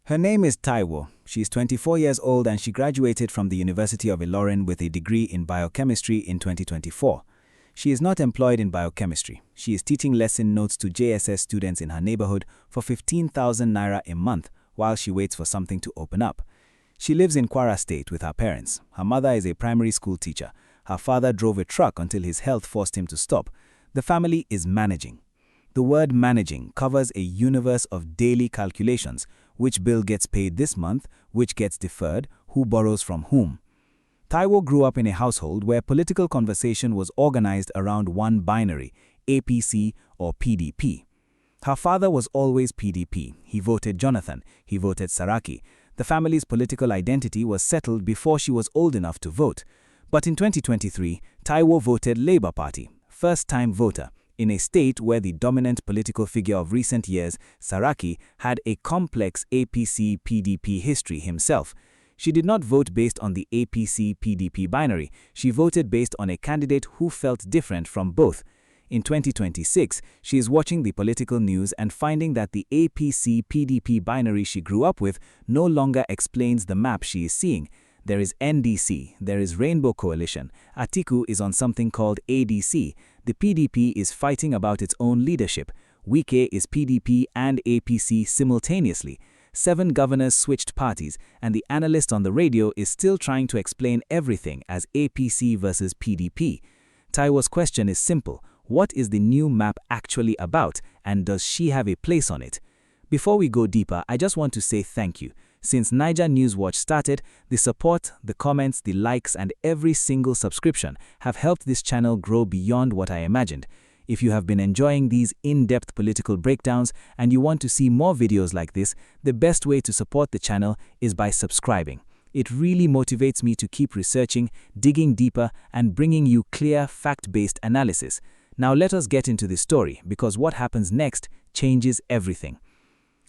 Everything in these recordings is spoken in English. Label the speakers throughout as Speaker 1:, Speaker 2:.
Speaker 1: Her name is Taiwo. She's 24 years old and she graduated from the University of Ilorin with a degree in biochemistry in 2024. She is not employed in biochemistry. She is teaching lesson notes to JSS students in her neighborhood for 15,000 naira a month while she waits for something to open up. She lives in Kwara State with her parents. Her mother is a primary school teacher. Her father drove a truck until his health forced him to stop. The family is managing. The word managing covers a universe of daily calculations. Which bill gets paid this month, which gets deferred, who borrows from whom. Taiwo grew up in a household where political conversation was organized around one binary, APC or PDP. Her father was always PDP. He voted Jonathan. He voted Saraki. The family's political identity was settled before she was old enough to vote. But in 2023, Taiwo voted Labour Party, first-time voter, in a state where the dominant political figure of recent years, Saraki, had a complex APC-PDP history himself. She did not vote based on the APC-PDP binary. She voted based on a candidate who felt different from both. In 2026, she is watching the political news and finding that the APC-PDP binary she grew up with no longer explains the map she is seeing. There is NDC, there is Rainbow Coalition, Atiku is on something called ADC, the PDP is fighting about its own leadership, Wike is PDP and APC simultaneously, 7 governors switched parties, and the analyst on the radio is still trying to explain everything as APC versus PDP. Taiwo's question is simple: what is the new map actually about, and does she have a place on it? Before we go deeper, I just want to say thank you. Since NaijaNewsWatch started, the support, the comments, the likes, and every single subscription have helped this channel grow beyond what I imagined. If you have been enjoying these in-depth political breakdowns and you want to see more videos like this, the best way to support the channel is by subscribing. It really motivates me to keep researching, digging deeper, and bringing you clear, fact-based analysis. Now let us get into the story, because what happens next changes everything.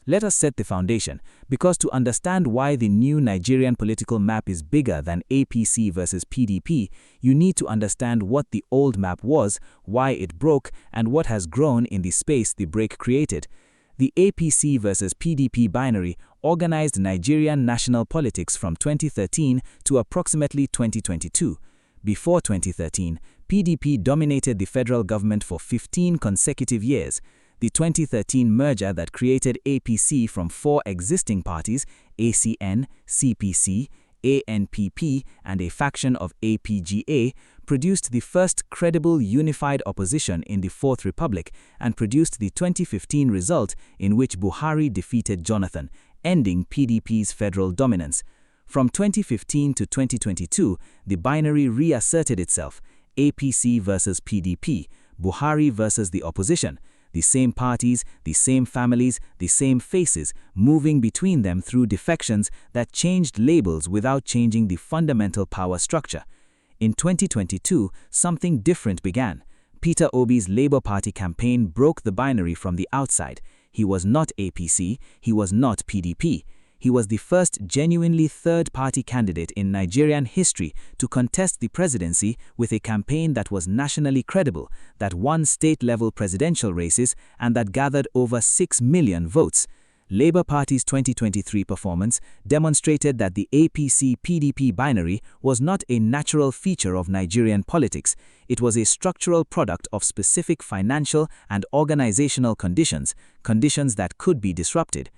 Speaker 1: Let us set the foundation, because to understand why the new Nigerian political map is bigger than APC versus PDP, you need to understand what the old map was, why it broke, and what has grown in the space the break created. The APC versus PDP binary organized Nigerian national politics from 2013 to approximately 2022. Before 2013, PDP dominated the federal government for 15 consecutive years. The 2013 merger that created APC from 4 existing parties, ACN, CPC, ANPP, and a faction of APGA, produced the first credible unified opposition in the Fourth Republic and produced the 2015 result in which Buhari defeated Jonathan, ending PDP's federal dominance. From 2015 to 2022, the binary reasserted itself: APC versus PDP, Buhari versus the opposition. The same parties, the same families, the same faces, moving between them through defections that changed labels without changing the fundamental power structure. In 2022, something different began. Peter Obi's Labour Party campaign broke the binary from the outside. He was not APC, he was not PDP. He was the first genuinely third-party candidate in Nigerian history to contest the presidency with a campaign that was nationally credible, that won state-level presidential races, and that gathered over 6 million votes. Labour Party's 2023 performance demonstrated that the APC-PDP binary was not a natural feature of Nigerian politics. It was a structural product of specific financial and organizational conditions that could be disrupted.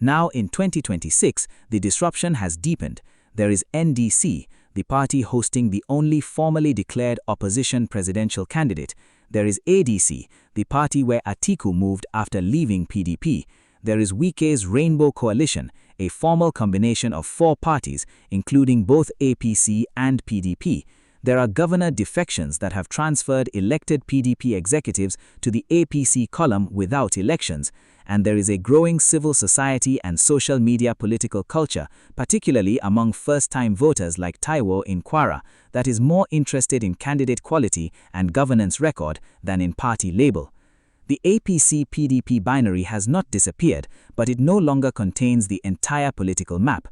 Speaker 1: Now, in 2026, the disruption has deepened. There is NDC, the party hosting the only formally declared opposition presidential candidate. There is ADC, the party where Atiku moved after leaving PDP. There is Wike's Rainbow Coalition, a formal combination of 4 parties, including both APC and PDP. There are governor defections that have transferred elected PDP executives to the APC column without elections. And there is a growing civil society and social media political culture, particularly among first-time voters like Taiwo in Kwara, that is more interested in candidate quality and governance record than in party label. The APC-PDP binary has not disappeared, but it no longer contains the entire political map.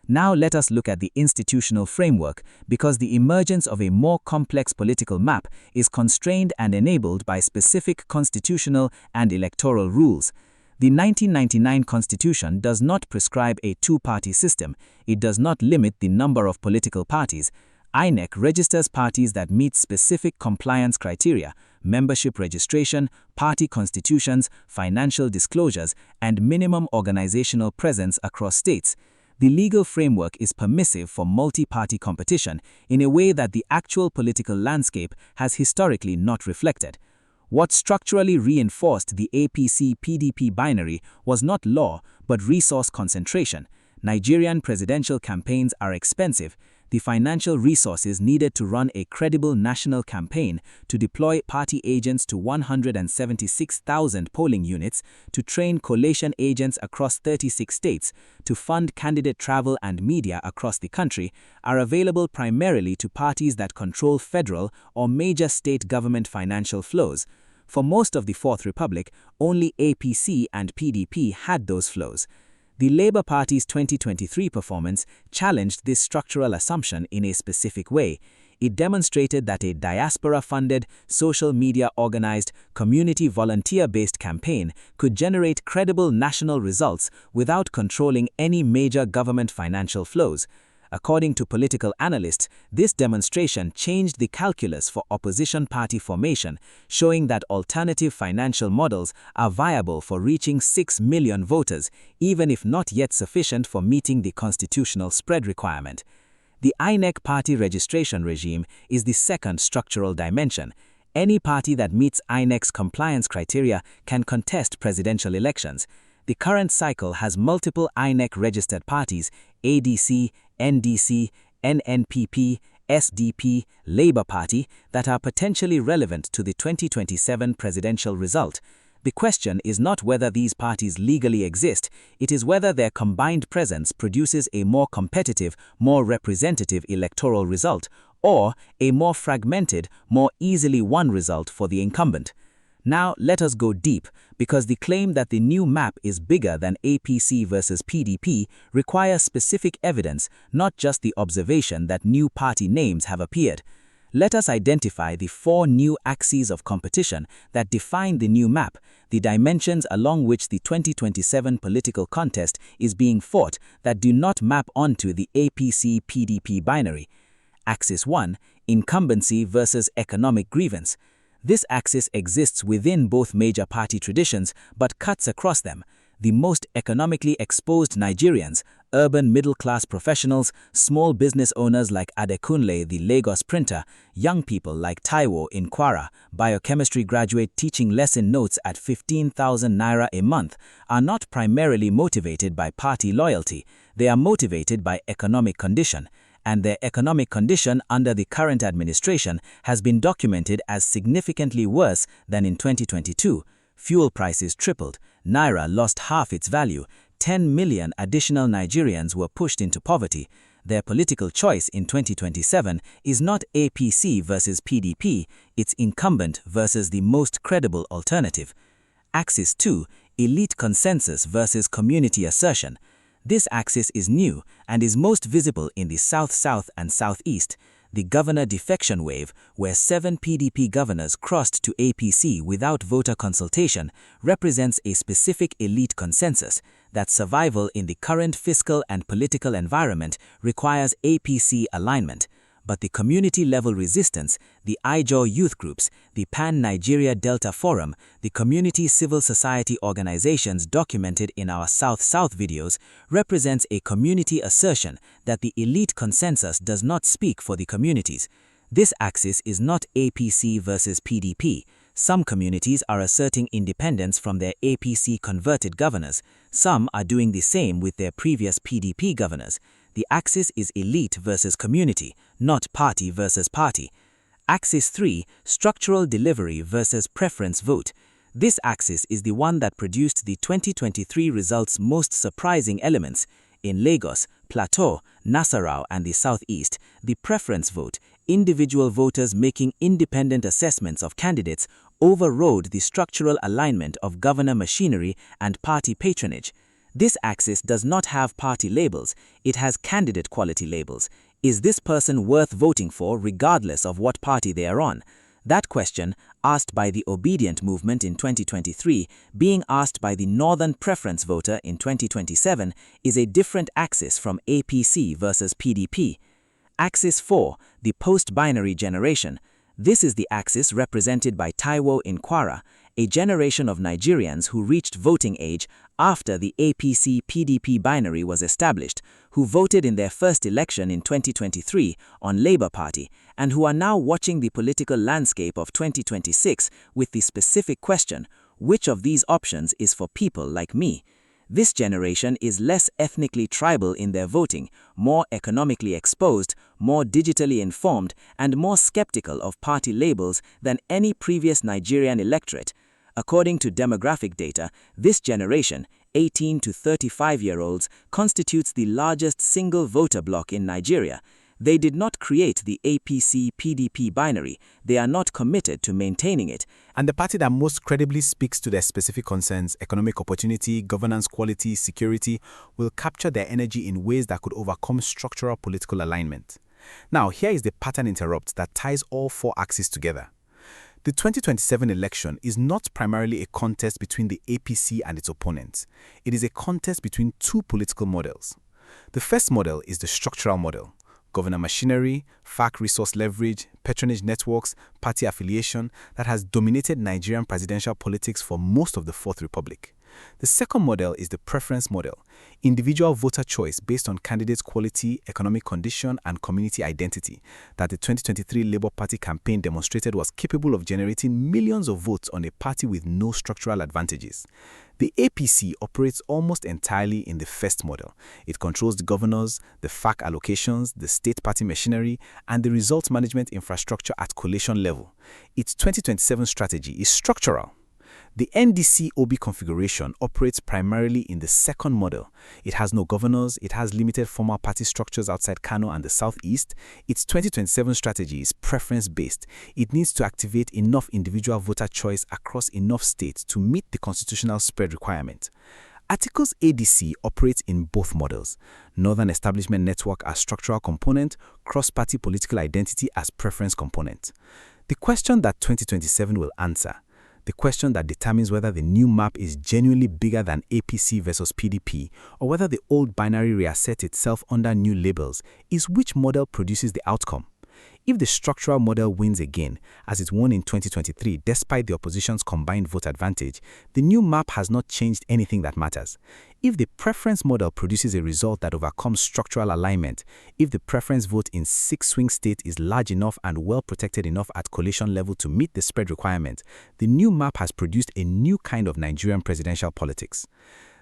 Speaker 1: Now let us look at the institutional framework, because the emergence of a more complex political map is constrained and enabled by specific constitutional and electoral rules. The 1999 Constitution does not prescribe a two-party system. It does not limit the number of political parties. INEC registers parties that meet specific compliance criteria: membership registration, party constitutions, financial disclosures, and minimum organizational presence across states. The legal framework is permissive for multi-party competition in a way that the actual political landscape has historically not reflected. What structurally reinforced the APC-PDP binary was not law, but resource concentration. Nigerian presidential campaigns are expensive. The financial resources needed to run a credible national campaign, to deploy party agents to 176,000 polling units, to train collation agents across 36 states, to fund candidate travel and media across the country, are available primarily to parties that control federal or major state government financial flows. For most of the Fourth Republic, only APC and PDP had those flows. The Labour Party's 2023 performance challenged this structural assumption in a specific way. It demonstrated that a diaspora-funded, social media-organized, community volunteer-based campaign could generate credible national results without controlling any major government financial flows. According to political analysts, this demonstration changed the calculus for opposition party formation, showing that alternative financial models are viable for reaching 6 million voters, even if not yet sufficient for meeting the constitutional spread requirement. The INEC party registration regime is the second structural dimension. Any party that meets INEC's compliance criteria can contest presidential elections. The current cycle has multiple INEC-registered parties: ADC, NDC, NNPP, SDP, Labour Party, that are potentially relevant to the 2027 presidential result. The question is not whether these parties legally exist, it is whether their combined presence produces a more competitive, more representative electoral result, or a more fragmented, more easily won result for the incumbent. Now let us go deep, because the claim that the new map is bigger than APC versus PDP requires specific evidence, not just the observation that new party names have appeared. Let us identify the 4 new axes of competition that define the new map, the dimensions along which the 2027 political contest is being fought that do not map onto the APC-PDP binary. Axis 1, incumbency versus economic grievance. This axis exists within both major party traditions but cuts across them. The most economically exposed Nigerians, urban middle-class professionals, small business owners like Adekunle, the Lagos printer, young people like Taiwo in Kwara, biochemistry graduate teaching lesson notes at 15,000 naira a month, are not primarily motivated by party loyalty. They are motivated by economic condition. And their economic condition under the current administration has been documented as significantly worse than in 2022. Fuel prices tripled, Naira lost half its value, 10 million additional Nigerians were pushed into poverty. Their political choice in 2027 is not APC versus PDP, it's incumbent versus the most credible alternative. Axis 2, elite consensus versus community assertion. This axis is new and is most visible in the South-South and Southeast. The governor defection wave, where 7 PDP governors crossed to APC without voter consultation, represents a specific elite consensus that survival in the current fiscal and political environment requires APC alignment. But the community-level resistance, the IJO youth groups, the Pan-Nigeria Delta Forum, the community civil society organizations documented in our South-South videos, represents a community assertion that the elite consensus does not speak for the communities. This axis is not APC versus PDP. Some communities are asserting independence from their APC-converted governors. Some are doing the same with their previous PDP governors. The axis is elite versus community, not party versus party. Axis 3, structural delivery versus preference vote. This axis is the one that produced the 2023 results' most surprising elements. In Lagos, Plateau, Nasarawa and the Southeast, the preference vote, individual voters making independent assessments of candidates, overrode the structural alignment of governor machinery and party patronage. This axis does not have party labels, it has candidate quality labels. Is this person worth voting for regardless of what party they are on? That question, asked by the Obedient Movement in 2023, being asked by the Northern Preference voter in 2027 is a different axis from APC versus PDP. Axis 4, the post-binary generation. This is the axis represented by Taiwo in Kwara, a generation of Nigerians who reached voting age after the APC-PDP binary was established, who voted in their first election in 2023 on Labour Party, and who are now watching the political landscape of 2026 with the specific question, which of these options is for people like me? This generation is less ethnically tribal in their voting, more economically exposed, more digitally informed, and more skeptical of party labels than any previous Nigerian electorate. According to demographic data, this generation, 18 to 35-year-olds, constitutes the largest single voter bloc in Nigeria. They did not create the APC-PDP binary. They are not committed to maintaining it.
Speaker 2: And the party that most credibly speaks to their specific concerns, economic opportunity, governance quality, security, will capture their energy in ways that could overcome structural political alignment. Now, here is the pattern interrupt that ties all four axes together. The 2027 election is not primarily a contest between the APC and its opponents. It is a contest between two political models. The first model is the structural model. Governor machinery, FAC resource leverage, patronage networks, party affiliation that has dominated Nigerian presidential politics for most of the Fourth Republic. The second model is the preference model, individual voter choice based on candidates' quality, economic condition, and community identity that the 2023 Labour Party campaign demonstrated was capable of generating millions of votes on a party with no structural advantages. The APC operates almost entirely in the first model. It controls the governors, the FAC allocations, the state party machinery, and the results management infrastructure at coalition level. Its 2027 strategy is structural. The NDC-OB configuration operates primarily in the second model. It has no governors, it has limited formal party structures outside Kano and the southeast. Its 2027 strategy is preference-based. It needs to activate enough individual voter choice across enough states to meet the constitutional spread requirement. Atiku's ADC operates in both models. Northern Establishment Network as structural component, cross-party political identity as preference component. The question that 2027 will answer, the question that determines whether the new map is genuinely bigger than APC versus PDP, or whether the old binary reassets itself under new labels, is which model produces the outcome. If the structural model wins again, as it won in 2023 despite the opposition's combined vote advantage, the new map has not changed anything that matters. If the preference model produces a result that overcomes structural alignment, if the preference vote in 6 swing states is large enough and well protected enough at coalition level to meet the spread requirement, the new map has produced a new kind of Nigerian presidential politics.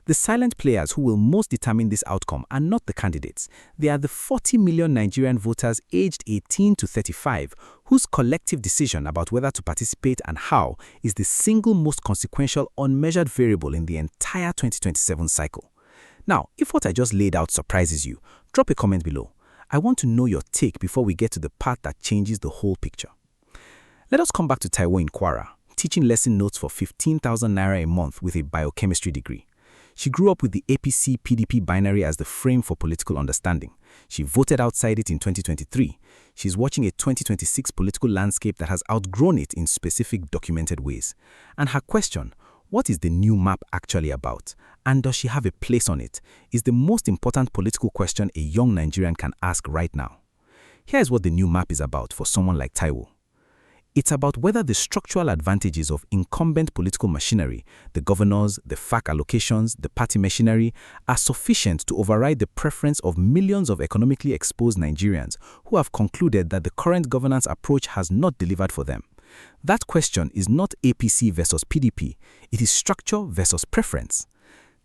Speaker 2: The silent players who will most determine this outcome are not the candidates. They are the 40 million Nigerian voters aged 18 to 35 whose collective decision about whether to participate and how is the single most consequential unmeasured variable in the entire 2027 cycle. Now, if what I just laid out surprises you, drop a comment below. I want to know your take before we get to the part that changes the whole picture. Let us come back to Taiwo in Kwara, teaching lesson notes for 15,000 naira a month with a biochemistry degree. She grew up with the APC-PDP binary as the frame for political understanding. She voted outside it in 2023. She's watching a 2026 political landscape that has outgrown it in specific documented ways. And her question, what is the new map actually about? And does she have a place on it? Is the most important political question a young Nigerian can ask right now. Here's what the new map is about for someone like Taiwo. It's about whether the structural advantages of incumbent political machinery, the governors, the FAC allocations, the party machinery, are sufficient to override the preference of millions of economically exposed Nigerians who have concluded that the current governance approach has not delivered for them. That question is not APC versus PDP, it is structure versus preference.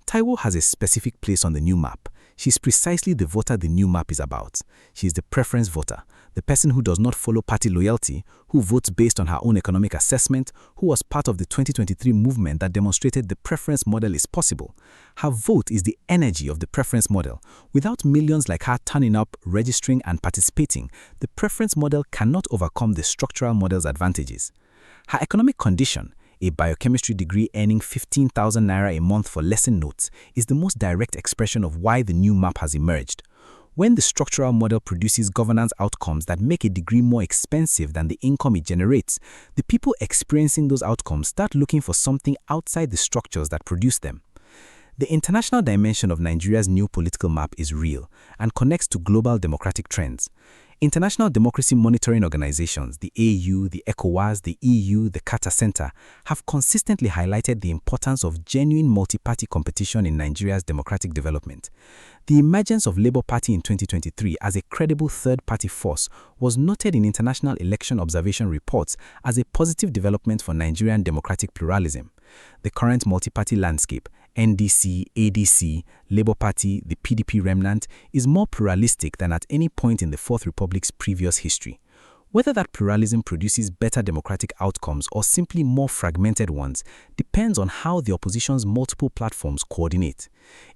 Speaker 2: Taiwo has a specific place on the new map. She's precisely the voter the new map is about. She's the preference voter, the person who does not follow party loyalty, who votes based on her own economic assessment, who was part of the 2023 movement that demonstrated the preference model is possible. Her vote is the energy of the preference model. Without millions like her turning up, registering, and participating, the preference model cannot overcome the structural model's advantages. Her economic condition, a biochemistry degree earning 15,000 naira a month for lesson notes, is the most direct expression of why the new map has emerged. When the structural model produces governance outcomes that make a degree more expensive than the income it generates, the people experiencing those outcomes start looking for something outside the structures that produce them. The international dimension of Nigeria's new political map is real and connects to global democratic trends. International democracy monitoring organizations, the AU, the ECOWAS, the EU, the Carter Center, have consistently highlighted the importance of genuine multi-party competition in Nigeria's democratic development. The emergence of Labour Party in 2023 as a credible third-party force was noted in international election observation reports as a positive development for Nigerian democratic pluralism. The current multi-party landscape, NDC, ADC, Labour Party, the PDP remnant, is more pluralistic than at any point in the Fourth Republic's previous history. Whether that pluralism produces better democratic outcomes or simply more fragmented ones depends on how the opposition's multiple platforms coordinate.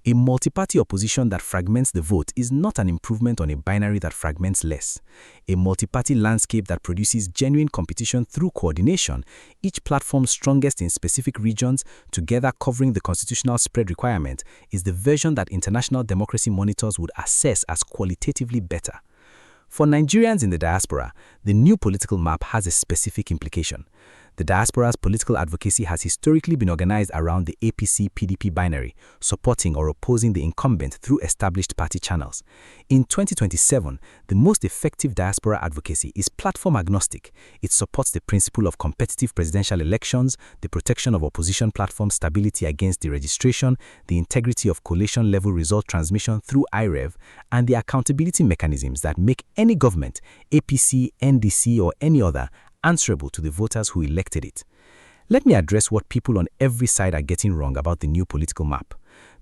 Speaker 2: A multi-party opposition that fragments the vote is not an improvement on a binary that fragments less. A multi-party landscape that produces genuine competition through coordination, each platform strongest in specific regions, together covering the constitutional spread requirement, is the version that international democracy monitors would assess as qualitatively better. For Nigerians in the diaspora, the new political map has a specific implication. The diaspora's political advocacy has historically been organized around the APC-PDP binary, supporting or opposing the incumbent through established party channels. In 2027, the most effective diaspora advocacy is platform agnostic. It supports the principle of competitive presidential elections, the protection of opposition platform stability against deregistration, the integrity of collation-level result transmission through IREV, and the accountability mechanisms that make any government, APC, NDC, or any other, answerable to the voters who elected it. Let me address what people on every side are getting wrong about the new political map.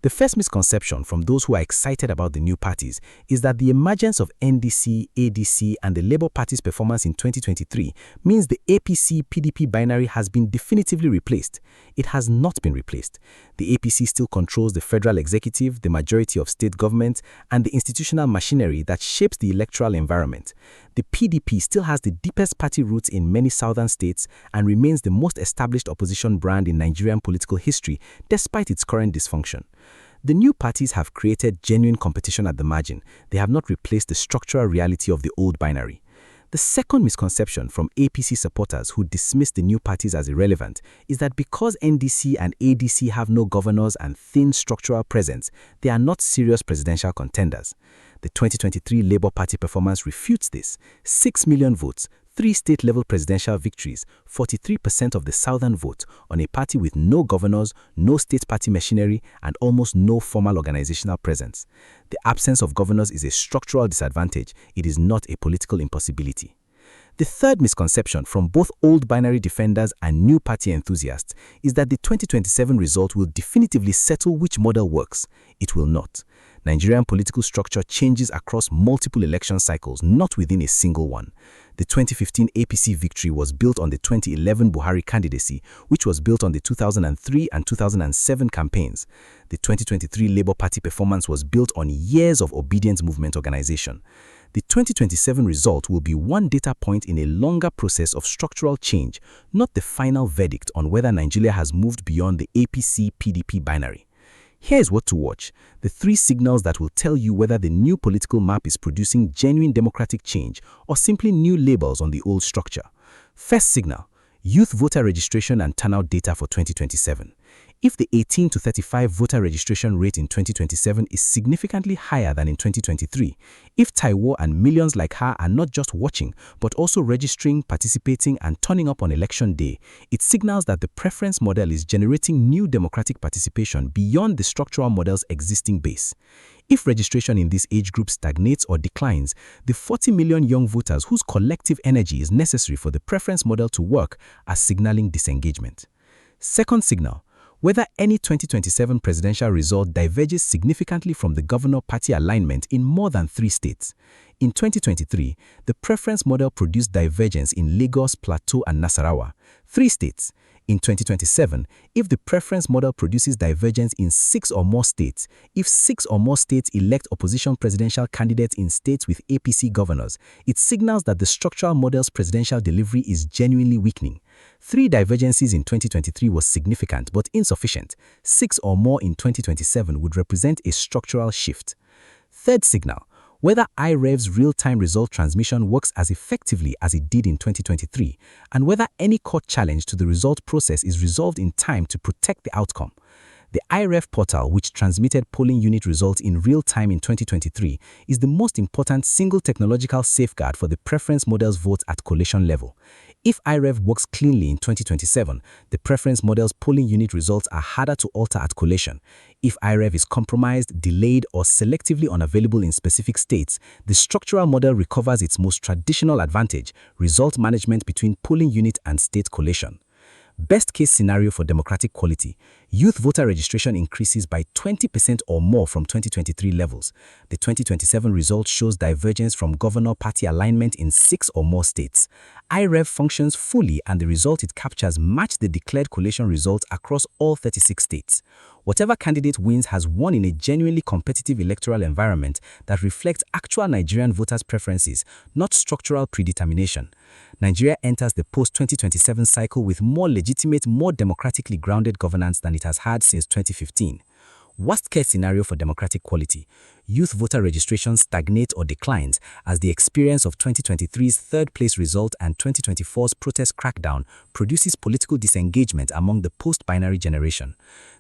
Speaker 2: The first misconception from those who are excited about the new parties is that the emergence of NDC, ADC, and the Labour Party's performance in 2023 means the APC-PDP binary has been definitively replaced. It has not been replaced. The APC still controls the federal executive, the majority of state governments, and the institutional machinery that shapes the electoral environment. The PDP still has the deepest party roots in many southern states and remains the most established opposition brand in Nigerian political history, despite its current dysfunction. The new parties have created genuine competition at the margin. They have not replaced the structural reality of the old binary. The second misconception from APC supporters who dismiss the new parties as irrelevant is that because NDC and ADC have no governors and thin structural presence, they are not serious presidential contenders. The 2023 Labour Party performance refutes this. 6 million votes, 3 state-level presidential victories, 43% of the southern vote on a party with no governors, no state party machinery, and almost no formal organizational presence. The absence of governors is a structural disadvantage. It is not a political impossibility. The third misconception from both old binary defenders and new party enthusiasts is that the 2027 result will definitively settle which model works. It will not. Nigerian political structure changes across multiple election cycles, not within a single one. The 2015 APC victory was built on the 2011 Buhari candidacy, which was built on the 2003 and 2007 campaigns. The 2023 Labour Party performance was built on years of obedience movement organization. The 2027 result will be one data point in a longer process of structural change, not the final verdict on whether Nigeria has moved beyond the APC-PDP binary. Here is what to watch, the 3 signals that will tell you whether the new political map is producing genuine democratic change or simply new labels on the old structure. First signal, youth voter registration and turnout data for 2027. If the 18 to 35 voter registration rate in 2027 is significantly higher than in 2023, if Taiwo and millions like her are not just watching, but also registering, participating, and turning up on election day, it signals that the preference model is generating new democratic participation beyond the structural model's existing base. If registration in this age group stagnates or declines, the 40 million young voters whose collective energy is necessary for the preference model to work are signaling disengagement. Second signal, whether any 2027 presidential result diverges significantly from the governor party alignment in more than 3 states. In 2023, the preference model produced divergence in Lagos, Plateau, and Nasarawa, 3 states. In 2027, if the preference model produces divergence in 6 or more states, if 6 or more states elect opposition presidential candidates in states with APC governors, it signals that the structural model's presidential delivery is genuinely weakening. 3 divergences in 2023 was significant but insufficient. 6 or more in 2027 would represent a structural shift. Third signal, whether IREV's real-time result transmission works as effectively as it did in 2023, and whether any court challenge to the result process is resolved in time to protect the outcome. The IREV portal, which transmitted polling unit results in real time in 2023, is the most important single technological safeguard for the preference model's votes at collation level. If IREV works cleanly in 2027, the preference model's polling unit results are harder to alter at collation. If IREV is compromised, delayed, or selectively unavailable in specific states, the structural model recovers its most traditional advantage, result management between polling unit and state collation. Best case scenario for democratic quality, youth voter registration increases by 20% or more from 2023 levels. The 2027 result shows divergence from governor party alignment in 6 or more states. IREV functions fully and the result it captures match the declared collation results across all 36 states. Whatever candidate wins has won in a genuinely competitive electoral environment that reflects actual Nigerian voters' preferences, not structural predetermination. Nigeria enters the post-2027 cycle with more legitimate, more democratically grounded governance than it has had since 2015. Worst-case scenario for democratic quality, youth voter registration stagnates or declines as the experience of 2023's third-place result and 2024's protest crackdown produces political disengagement among the post-binary generation.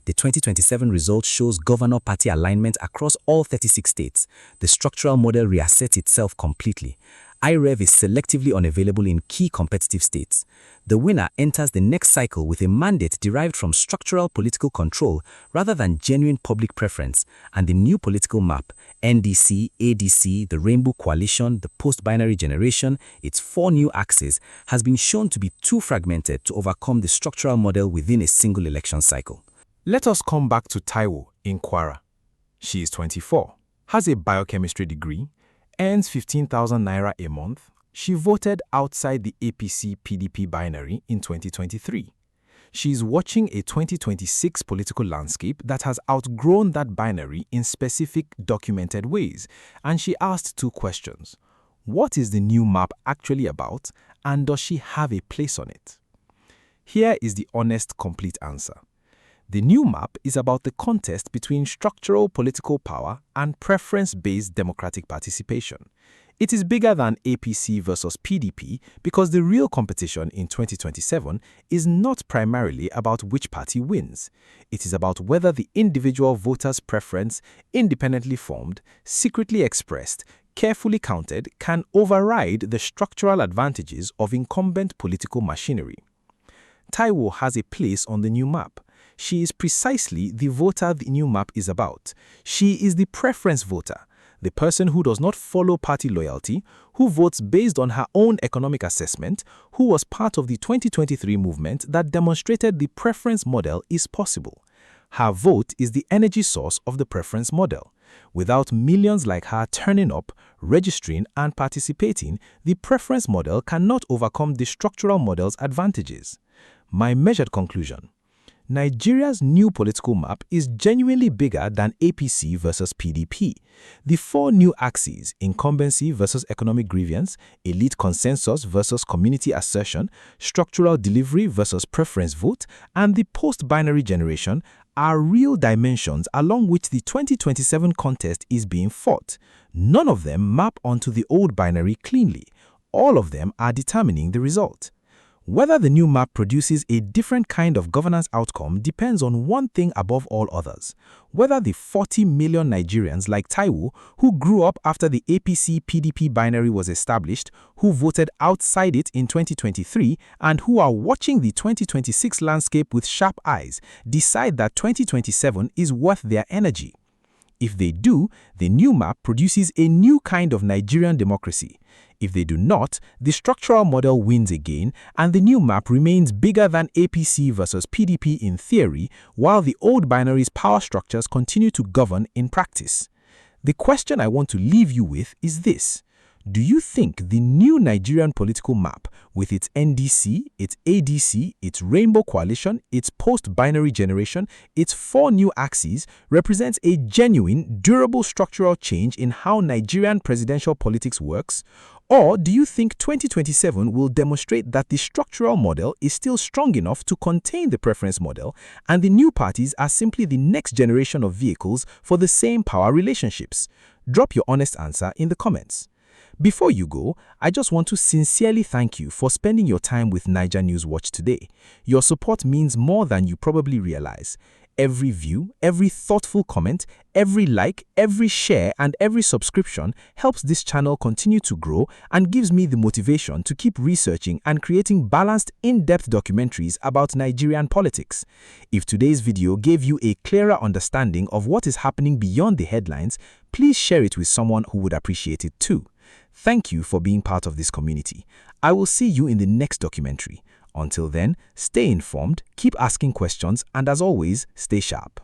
Speaker 2: The 2027 result shows governor party alignment across all 36 states. The structural model reassets itself completely. IREV is selectively unavailable in key competitive states. The winner enters the next cycle with a mandate derived from structural political control rather than genuine public preference, and the new political map, NDC, ADC, the Rainbow Coalition, the post-binary generation, its 4 new axes, has been shown to be too fragmented to overcome the structural model within a single election cycle.
Speaker 3: Let us come back to Taiwo in Kwara. She is 24, has a biochemistry degree, earns 15,000 naira a month. She voted outside the APC PDP binary in 2023. She is watching a 2026 political landscape that has outgrown that binary in specific documented ways, and she asked 2 questions. What is the new map actually about, and does she have a place on it? Here is the honest, complete answer. The new map is about the contest between structural political power and preference-based democratic participation. It is bigger than APC versus PDP because the real competition in 2027 is not primarily about which party wins. It is about whether the individual voter's preference, independently formed, secretly expressed, carefully counted, can override the structural advantages of incumbent political machinery. Taiwo has a place on the new map. She is precisely the voter the new map is about. She is the preference voter, the person who does not follow party loyalty, who votes based on her own economic assessment, who was part of the 2023 movement that demonstrated the preference model is possible. Her vote is the energy source of the preference model. Without millions like her turning up, registering, and participating, the preference model cannot overcome the structural model's advantages. My measured conclusion: Nigeria's new political map is genuinely bigger than APC versus PDP. The 4 new axes, incumbency versus economic grievance, elite consensus versus community assertion, structural delivery versus preference vote, and the post-binary generation, are real dimensions along which the 2027 contest is being fought. None of them map onto the old binary cleanly. All of them are determining the result. Whether the new map produces a different kind of governance outcome depends on one thing above all others: whether the 40 million Nigerians like Taiwo, who grew up after the APC-PDP binary was established, who voted outside it in 2023, and who are watching the 2026 landscape with sharp eyes, decide that 2027 is worth their energy. If they do, the new map produces a new kind of Nigerian democracy. If they do not, the structural model wins again, and the new map remains bigger than APC versus PDP in theory, while the old binary's power structures continue to govern in practice. The question I want to leave you with is this: Do you think the new Nigerian political map, with its NDC, its ADC, its Rainbow Coalition, its post-binary generation, its 4 new axes, represents a genuine, durable structural change in how Nigerian presidential politics works? Or do you think 2027 will demonstrate that the structural model is still strong enough to contain the preference model, and the new parties are simply the next generation of vehicles for the same power relationships? Drop your honest answer in the comments. Before you go, I just want to sincerely thank you for spending your time with NaijaNewsWatch today. Your support means more than you probably realize. Every view, every thoughtful comment, every like, every share, and every subscription helps this channel continue to grow and gives me the motivation to keep researching and creating balanced, in-depth documentaries about Nigerian politics. If today's video gave you a clearer understanding of what is happening beyond the headlines, please share it with someone who would appreciate it too. Thank you for being part of this community. I will see you in the next documentary. Until then, stay informed, keep asking questions, and as always, stay sharp.